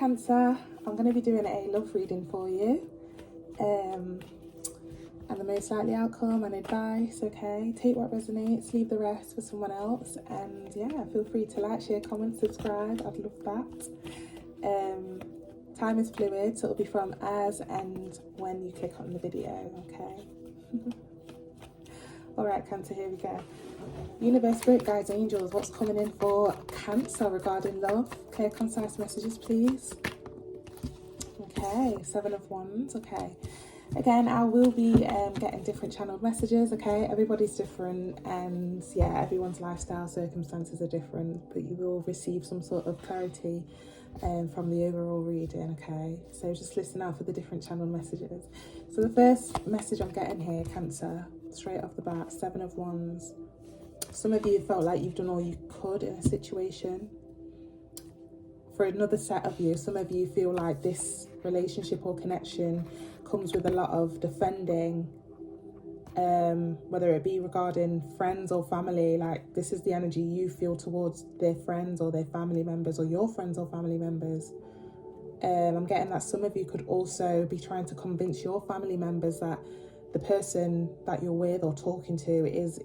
Cancer, I'm going to be doing a love reading for you, and the most likely outcome and advice. Okay, take what resonates, leave the rest for someone else, and yeah, feel free to like, share, comment, subscribe. I'd love that. Time is fluid, so it'll be from as and when you click on the video. Okay. All right, Cancer, here we go. Universe, Spirit, Guides, Angels, what's coming in for Cancer regarding love? Clear, concise messages, please. Okay, 7 of Wands. Okay. Again, I will be getting different channeled messages. Okay, everybody's different, and yeah, everyone's lifestyle circumstances are different, but you will receive some sort of clarity from the overall reading. Okay, so just listen out for the different channeled messages. So the first message I'm getting here, Cancer, straight off the bat, 7 of Wands. Some of you felt like you've done all you could in a situation. For another set of you, some of you feel like this relationship or connection comes with a lot of defending, whether it be regarding friends or family. Like, this is the energy you feel towards their friends or their family members, or your friends or family members. I'm getting that some of you could also be trying to convince your family members that the person that you're with or talking to is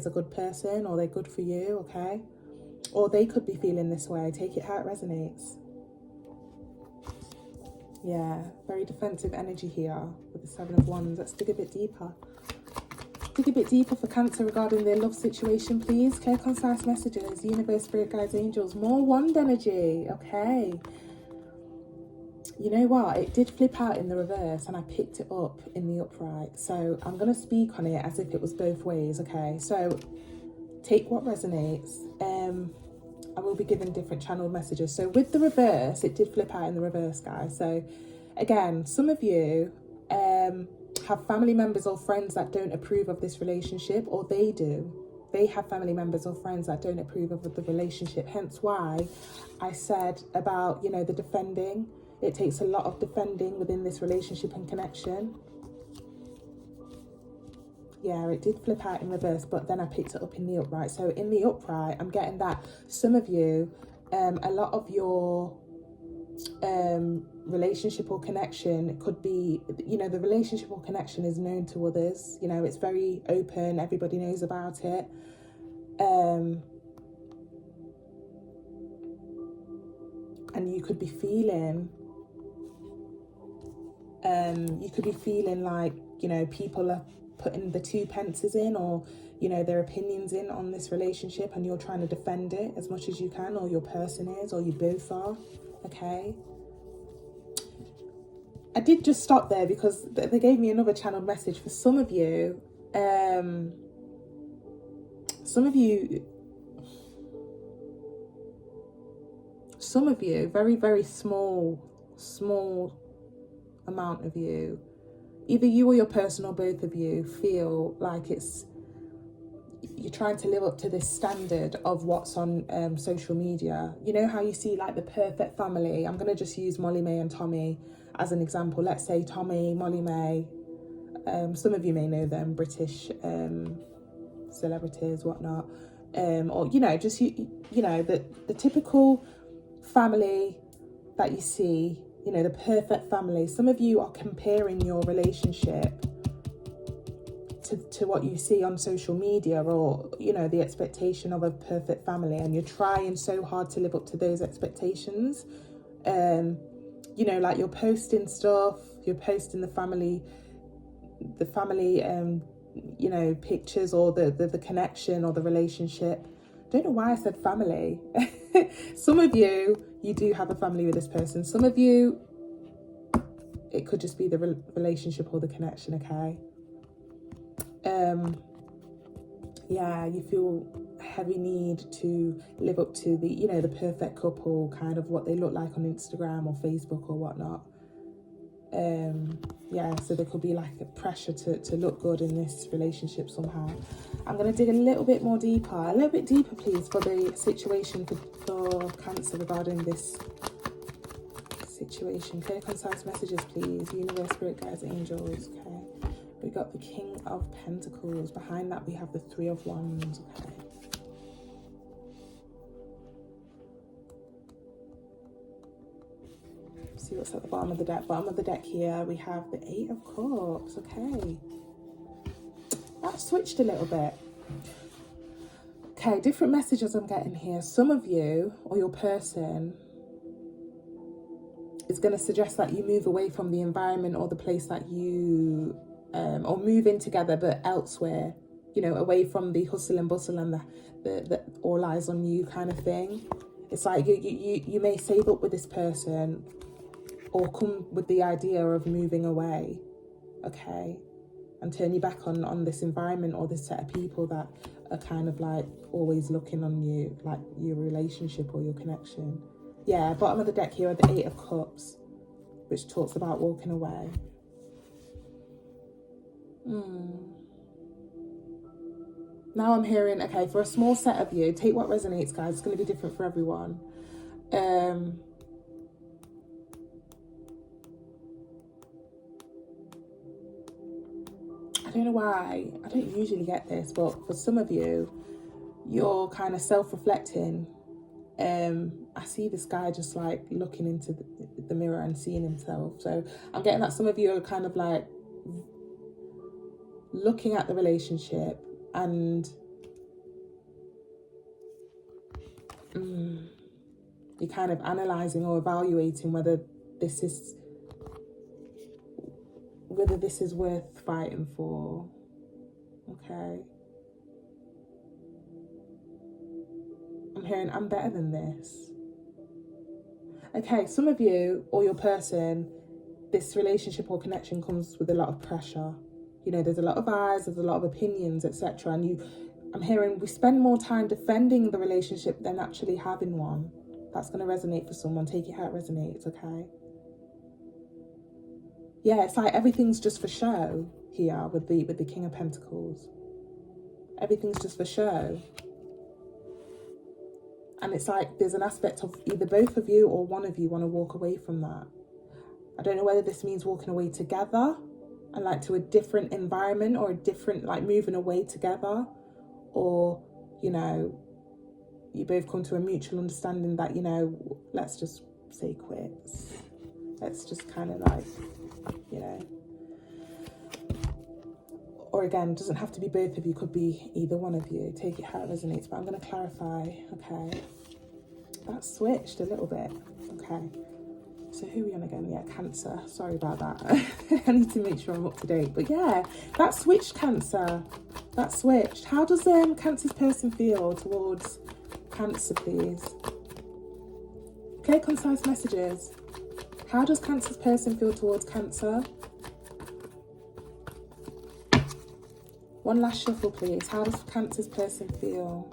a good person, or they're good for you. Okay, or they could be feeling this way. Take it how it resonates. Yeah, very defensive energy here with the 7 of Wands. Let's dig a bit deeper. Dig a bit deeper for Cancer regarding their love situation, please. Clear, concise messages. Universe, Spirit, Guides, Angels. More Wand energy. Okay. You know what? It did flip out in the reverse and I picked it up in the upright. So I'm going to speak on it as if it was both ways. Okay. So take what resonates. I will be giving different channeled messages. So with the reverse, it did flip out in the reverse, guys. So again, some of you have family members or friends that don't approve of this relationship, or they do. They have family members or friends that don't approve of the relationship. Hence why I said about, the defending. It takes a lot of defending within this relationship and connection. Yeah, it did flip out in reverse, but then I picked it up in the upright. So in the upright, I'm getting that some of you, a lot of your relationship or connection could be, the relationship or connection is known to others. It's very open. Everybody knows about it. And you could be feeling, like, people are putting the 2 pences in, or their opinions in on this relationship, and you're trying to defend it as much as you can, or your person is, or you both are. Okay, I did just stop there because they gave me another channeled message for some of you. Some of you, very, very small amount of you, either you or your person or both of you, feel like you're trying to live up to this standard of what's on social media. You know how you see like the perfect family? I'm going to just use Molly-Mae and Tommy as an example. Let's say Tommy, Molly-Mae, some of you may know them, British celebrities, whatnot, or just the typical family that you see, the perfect family. Some of you are comparing your relationship to what you see on social media, or the expectation of a perfect family, and you're trying so hard to live up to those expectations. Like you're posting stuff, you're posting the family pictures, or the connection or the relationship. Don't know why I said family. Some of you do have a family with this person. Some of you, it could just be the relationship or the connection. Okay. Yeah, you feel a heavy need to live up to the perfect couple, kind of what they look like on Instagram or Facebook or whatnot. Yeah, so there could be like a pressure to look good in this relationship somehow. I'm going to dig a little bit deeper, please, for the situation for Cancer regarding this situation. Clear, concise messages, please. Universe, Spirit, Guides, Angels. Okay, we got the King of Pentacles. Behind that we have the 3 of Wands. Okay. See what's at the bottom of the deck. Bottom of the deck here, we have the Eight of Cups. Okay. That switched a little bit. Okay, different messages I'm getting here. Some of you, or your person, is going to suggest that you move away from the environment or the place that you, or move in together, but elsewhere. You know, away from the hustle and bustle and the all eyes on you kind of thing. It's like you may save up with this person or come with the idea of moving away, okay? And turn your back on this environment or this set of people that are kind of like always looking on you, like your relationship or your connection. Yeah, bottom of the deck here are the Eight of Cups, which talks about walking away. Now I'm hearing, okay, for a small set of you, take what resonates, guys. It's going to be different for everyone. I don't know why, I don't usually get this, but for some of you, you're kind of self-reflecting. I see this guy just like looking into the mirror and seeing himself. So I'm getting that some of you are kind of like looking at the relationship and you're kind of analysing or evaluating whether this is worth fighting for. Okay. I'm hearing I'm better than this. Okay, some of you or your person, this relationship or connection comes with a lot of pressure. You know, there's a lot of eyes, there's a lot of opinions, etc. And I'm hearing we spend more time defending the relationship than actually having one. That's going to resonate for someone. Take it how it resonates, okay? Yeah, it's like everything's just for show here with the King of Pentacles. Everything's just for show. And it's like there's an aspect of either both of you or one of you want to walk away from that. I don't know whether this means walking away together and like to a different environment or a different, like moving away together, or, you know, you both come to a mutual understanding that, you know, let's just say quits. Let's just kind of like, you know. Or again, doesn't have to be both of you, could be either one of you. Take it how it resonates, but I'm going to clarify, okay? That switched a little bit, okay? So who are we on again? Yeah, Cancer. Sorry about that. I need to make sure I'm up to date. But yeah, that switched, Cancer. That switched. How does Cancer's person feel towards Cancer, please? Clear, concise messages. How does Cancer's person feel towards Cancer? One last shuffle, please. How does Cancer's person feel?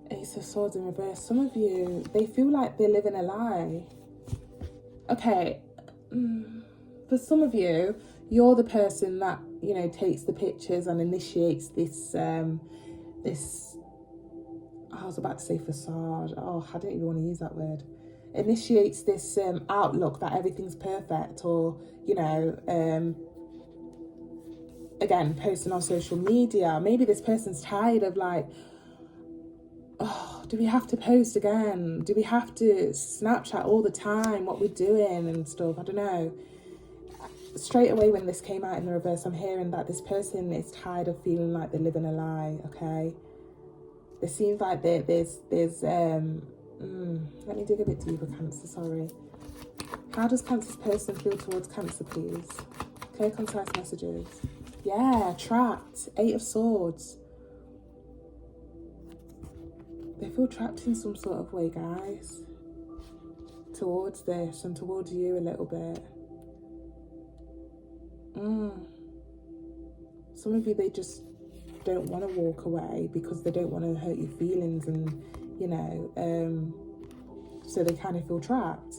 Ace of Swords in reverse. Some of you, they feel like they're living a lie. Okay. For some of you, you're the person that, you know, takes the pictures and initiates this, I was about to say facade. Oh, I don't even want to use that word. Initiates this outlook that everything's perfect, or, you know, again, posting on social media. Maybe this person's tired of like, oh, do we have to post again? Do we have to Snapchat all the time what we're doing and stuff? I don't know. Straight away when this came out in the reverse, I'm hearing that this person is tired of feeling like they're living a lie, okay? It seems like there's let me dig a bit deeper, Cancer, sorry. How does Cancer's person feel towards Cancer, please? Clear, concise messages. Yeah, trapped. Eight of Swords. They feel trapped in some sort of way, guys. Towards this and towards you a little bit. Some of you, they just don't want to walk away because they don't want to hurt your feelings, and, you know, so they kind of feel trapped.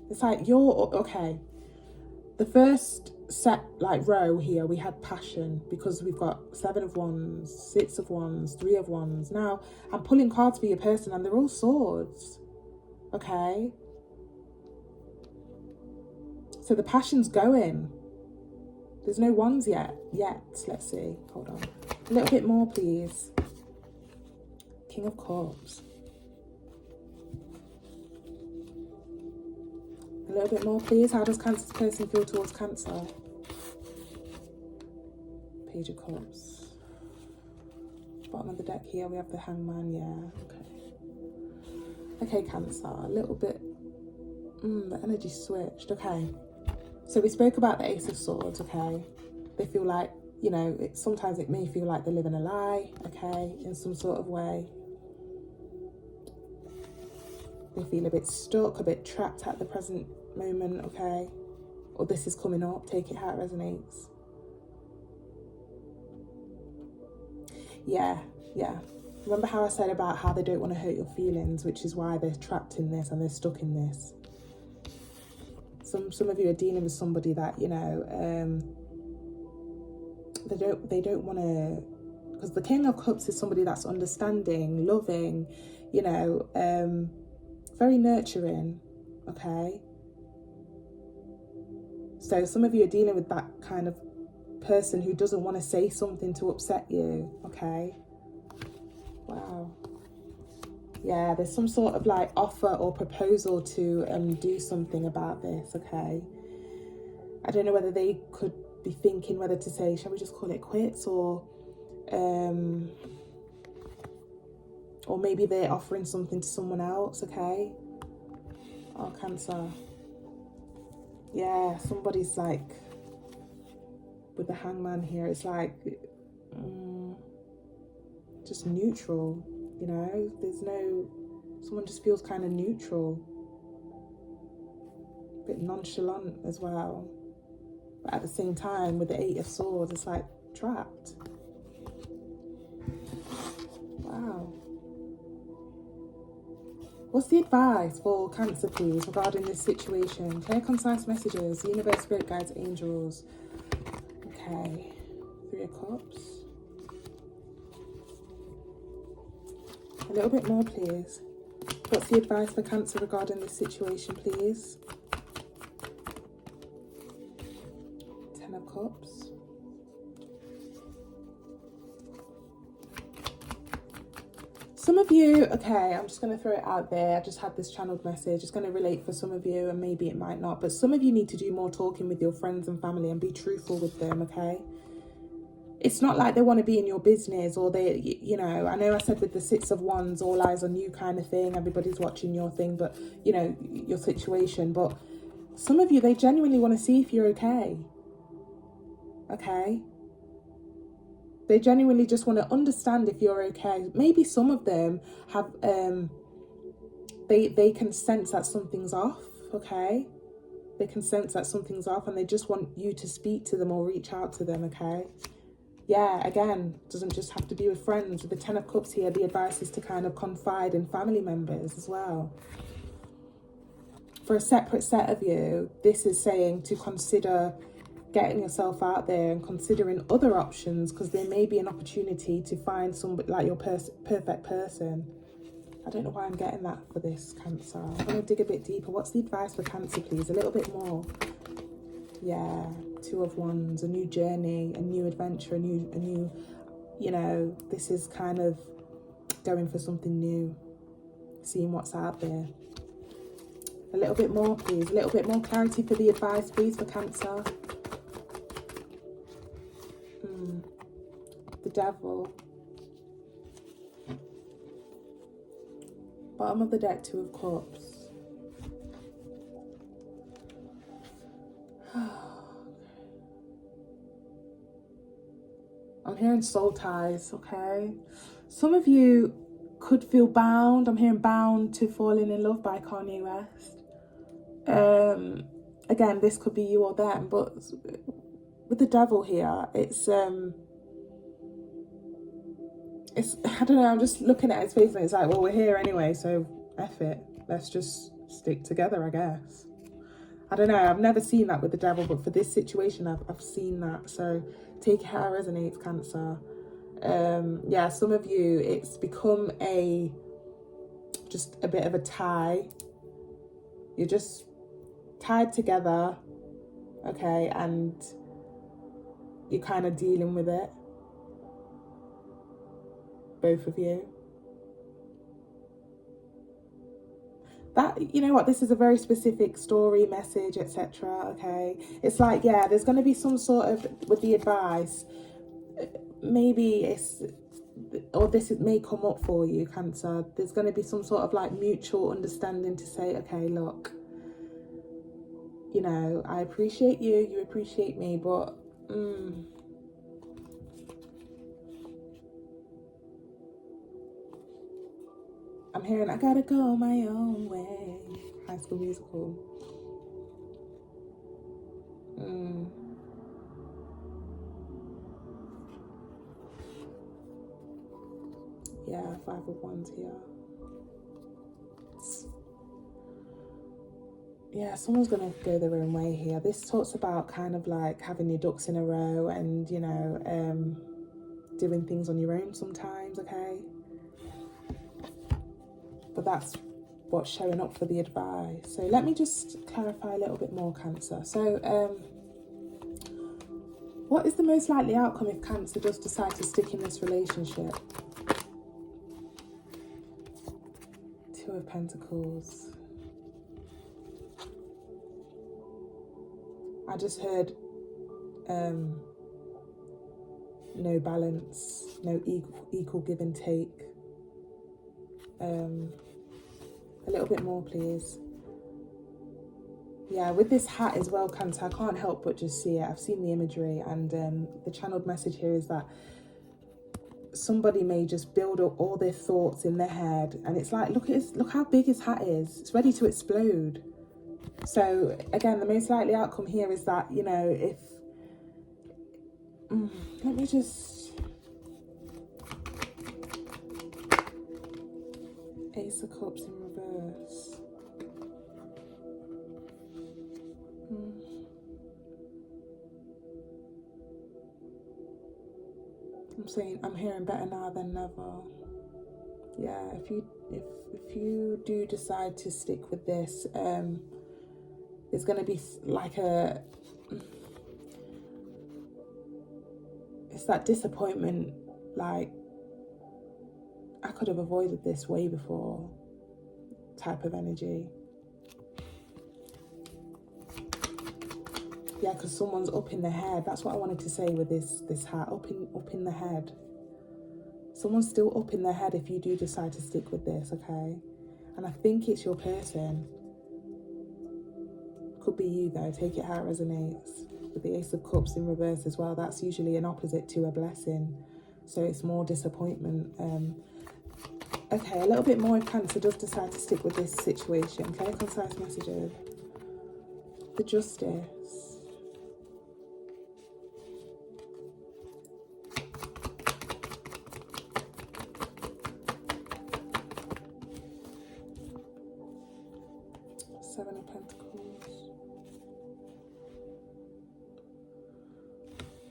It's like you're, okay. The first set, like, row here, we had passion because we've got 7 of Wands, 6 of Wands, 3 of Wands. Now, I'm pulling cards for your person and they're all swords, okay? So the passion's going. There's no Wands yet. Let's see. Hold on. A little bit more, please. King of Cups. A little bit more, please. How does Cancer's person feel towards Cancer? Page of Cups. Bottom of the deck here, we have the Hangman, yeah, okay. Okay, Cancer, a little bit, the energy switched, okay. So we spoke about the Ace of Swords, okay. They feel like, you know, sometimes it may feel like they're living a lie, okay, in some sort of way. They feel a bit stuck, a bit trapped at the present moment, okay. Or this is coming up, take it how it resonates. Yeah. Remember how I said about how they don't want to hurt your feelings, which is why they're trapped in this and they're stuck in this. Some of you are dealing with somebody that, you know, they don't want to, because the King of Cups is somebody that's understanding, loving, you know, very nurturing, okay? So some of you are dealing with that kind of person who doesn't want to say something to upset you, okay? Wow. Yeah, there's some sort of like offer or proposal to do something about this, okay? I don't know whether they could be thinking whether to say, shall we just call it quits, or maybe they're offering something to someone else, okay? Oh, Cancer. Yeah, somebody's like, with the Hangman here, it's like just neutral, you know? There's no, someone just feels kind of neutral, a bit nonchalant as well. But at the same time, with the Eight of Swords, it's like trapped. Wow. What's the advice for Cancer, please, regarding this situation? Clear, concise messages, universe, spirit guides, angels. Okay, Three of Cups. A little bit more, please. What's the advice for Cancer regarding this situation, please? Ten of Cups. Some of you, okay, I'm just going to throw it out there. I just had this channeled message. It's going to relate for some of you and maybe it might not. But some of you need to do more talking with your friends and family and be truthful with them, okay? It's not like they want to be in your business or they, you know, I know I said with the Six of Wands, all eyes on you kind of thing. Everybody's watching your thing, but, you know, your situation. But some of you, they genuinely want to see if you're okay. Okay? They genuinely just want to understand if you're okay. Maybe some of them have, they can sense that something's off, okay? They can sense that something's off and they just want you to speak to them or reach out to them, okay? Yeah, again, doesn't just have to be with friends. With the Ten of Cups here, the advice is to kind of confide in family members as well. For a separate set of you, this is saying to consider getting yourself out there and considering other options, because there may be an opportunity to find somebody like your perfect person. I don't know why I'm getting that for this, Cancer. I'm going to dig a bit deeper. What's the advice for Cancer, please? A little bit more. Yeah, Two of Wands, a new journey, a new adventure, a new, you know, this is kind of going for something new, seeing what's out there. A little bit more, please. A little bit more clarity for the advice, please, for Cancer. The Devil. Bottom of the deck, Two of Cups. I'm hearing soul ties, okay? Some of you could feel bound. I'm hearing Bound to Falling in Love by Kanye West. Again, this could be you or them, but with the Devil here, it's I don't know, I'm just looking at his face and it's like, well, we're here anyway, so F it. Let's just stick together, I guess. I don't know, I've never seen that with the Devil, but for this situation, I've seen that. So take it how it resonates, Cancer. Yeah, some of you, it's become just a bit of a tie. You're just tied together, okay, and you're kind of dealing with it. Both of you. that, you know what, this is a very specific story, message, etc. Okay, it's like, yeah, there's going to be some sort of, with the advice, maybe it's, or this may come up for you, Cancer. There's going to be some sort of like mutual understanding to say, okay, look, you know, I appreciate you, you appreciate me, but I'm hearing I gotta go my own way. High School Musical. Yeah, 5 of Wands here. Yeah, someone's gonna go their own way here. This talks about kind of like having your ducks in a row and, you know, doing things on your own sometimes, okay? But that's what's showing up for the advice. So let me just clarify a little bit more, Cancer. So what is the most likely outcome if Cancer does decide to stick in this relationship? 2 of Pentacles. I just heard no balance, no equal give and take. A little bit more, please. Yeah, with this hat as well, Cancer, I can't help but just see it. I've seen the imagery, and the channeled message here is that somebody may just build up all their thoughts in their head, and it's like, look how big his hat is. It's ready to explode. So again, the most likely outcome here is that, you know, if let me just, Ace of Cups in reverse. I'm saying, I'm hearing better now than never. Yeah, if you do decide to stick with this, there's going to be like it's that disappointment, like, I could have avoided this way before type of energy. Yeah, because someone's up in the head. That's what I wanted to say with this hat, up in the head. Someone's still up in their head if you do decide to stick with this, okay? And I think it's your person. Could be you though, take it how it resonates. With the Ace of Cups in reverse as well, that's usually an opposite to a blessing. So it's more disappointment. Okay, a little bit more if Cancer does decide to stick with this situation. Clear, concise messages. The Justice. Seven of Pentacles.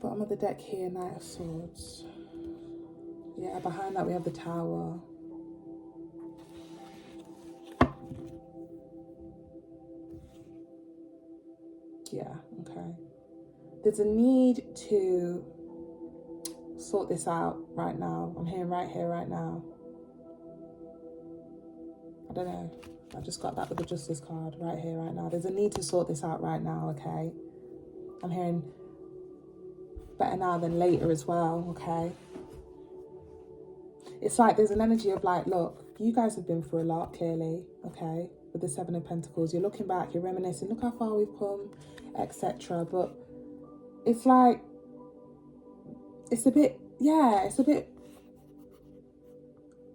Bottom of the deck here, Knight of Swords. Yeah, behind that we have the Tower. Yeah, okay. There's a need to sort this out right now. I'm hearing right here, right now. I don't know. I just got that with the Justice card, right here, right now. There's a need to sort this out right now, okay? I'm hearing better now than later as well, okay? It's like there's an energy of like, look, you guys have been through a lot, clearly, okay? With the Seven of Pentacles, you're looking back, you're reminiscing, look how far we've come, etc. But it's like, it's a bit, yeah, it's a bit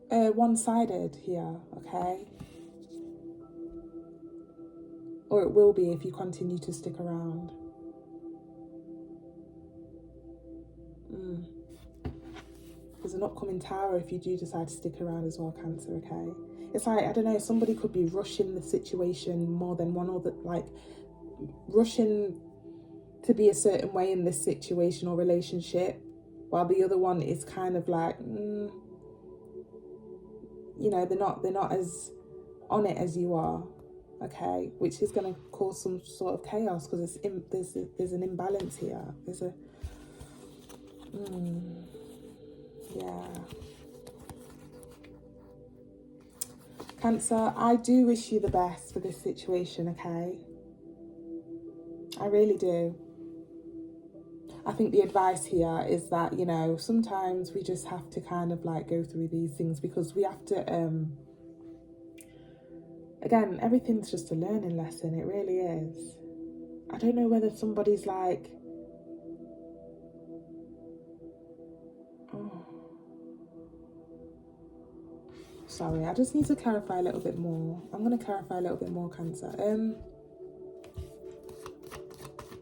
one-sided here, okay? Or it will be if you continue to stick around. There's an upcoming Tower if you do decide to stick around as well, Cancer, okay? It's like, I don't know, somebody could be rushing the situation more than one, or that, like, rushing to be a certain way in this situation or relationship, while the other one is kind of like, you know, they're not as on it as you are, okay? Which is going to cause some sort of chaos, because there's an imbalance here. There's a yeah. Cancer, I do wish you the best for this situation, okay? I really do. I think the advice here is that, you know, sometimes we just have to kind of like go through these things because we have to, again, everything's just a learning lesson. It really is. I don't know whether somebody's like, oh, sorry, I just need to clarify a little bit more. I'm going to clarify a little bit more, Cancer.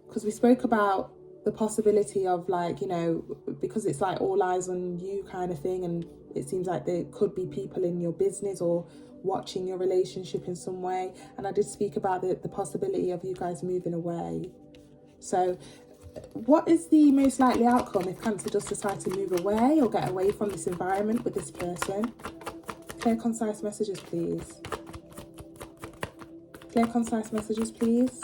Because we spoke about the possibility of like, you know, because it's like all eyes on you kind of thing, and it seems like there could be people in your business or watching your relationship in some way. And I did speak about the possibility of you guys moving away. So what is the most likely outcome if Cancer does decide to move away or get away from this environment with this person? Clear, concise messages, please. Clear, concise messages, please.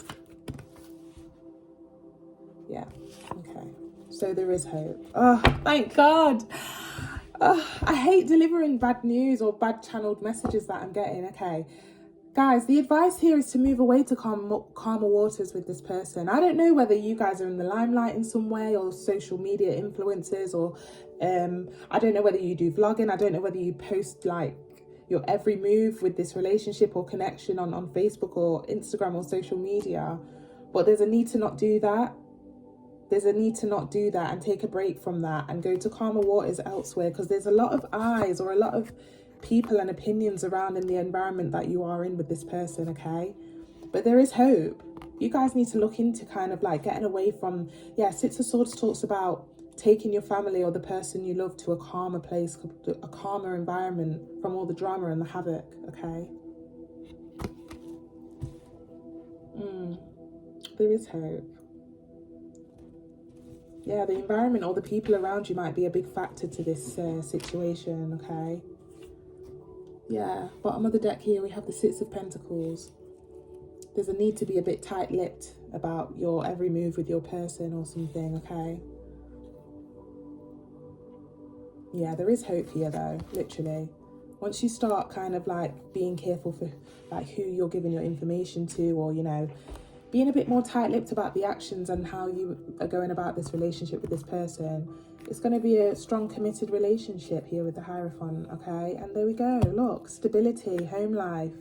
Yeah, okay. So there is hope. Oh, thank God. I hate delivering bad news or bad channeled messages that I'm getting. Okay, guys, the advice here is to move away to calmer waters with this person. I don't know whether you guys are in the limelight in some way or social media influencers, or I don't know whether you do vlogging. I don't know whether you post like your every move with this relationship or connection on Facebook or Instagram or social media, but there's a need to not do that. There's a need to not do that and take a break from that and go to calmer waters elsewhere, because there's a lot of eyes or a lot of people and opinions around in the environment that you are in with this person, okay? But there is hope. You guys need to look into kind of like getting away from, yeah, Six of Swords talks about taking your family or the person you love to a calmer place, a calmer environment from all the drama and the havoc, okay? There is hope. Yeah, the environment or the people around you might be a big factor to this situation, okay? Yeah, bottom of the deck here, we have the Six of Pentacles. There's a need to be a bit tight-lipped about your every move with your person or something, okay? Yeah, there is hope here though, literally. Once you start kind of like being careful for like who you're giving your information to, or, you know, being a bit more tight-lipped about the actions and how you are going about this relationship with this person, it's going to be a strong, committed relationship here with the Hierophant, okay? And there we go. Look, stability, home life.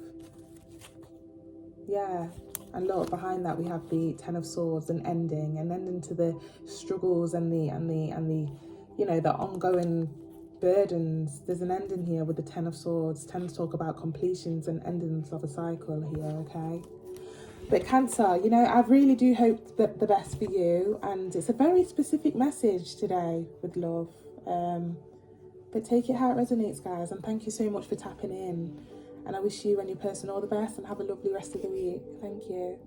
Yeah. And look, behind that we have the Ten of Swords, an ending to the struggles and the you know, the ongoing burdens. There's an ending here with the Ten of Swords. Tends to talk about completions and endings of a cycle here, okay? But Cancer, you know, I really do hope that the best for you, and it's a very specific message today with love. But take it how it resonates, guys, and thank you so much for tapping in. And I wish you and your person all the best, and have a lovely rest of the week. Thank you.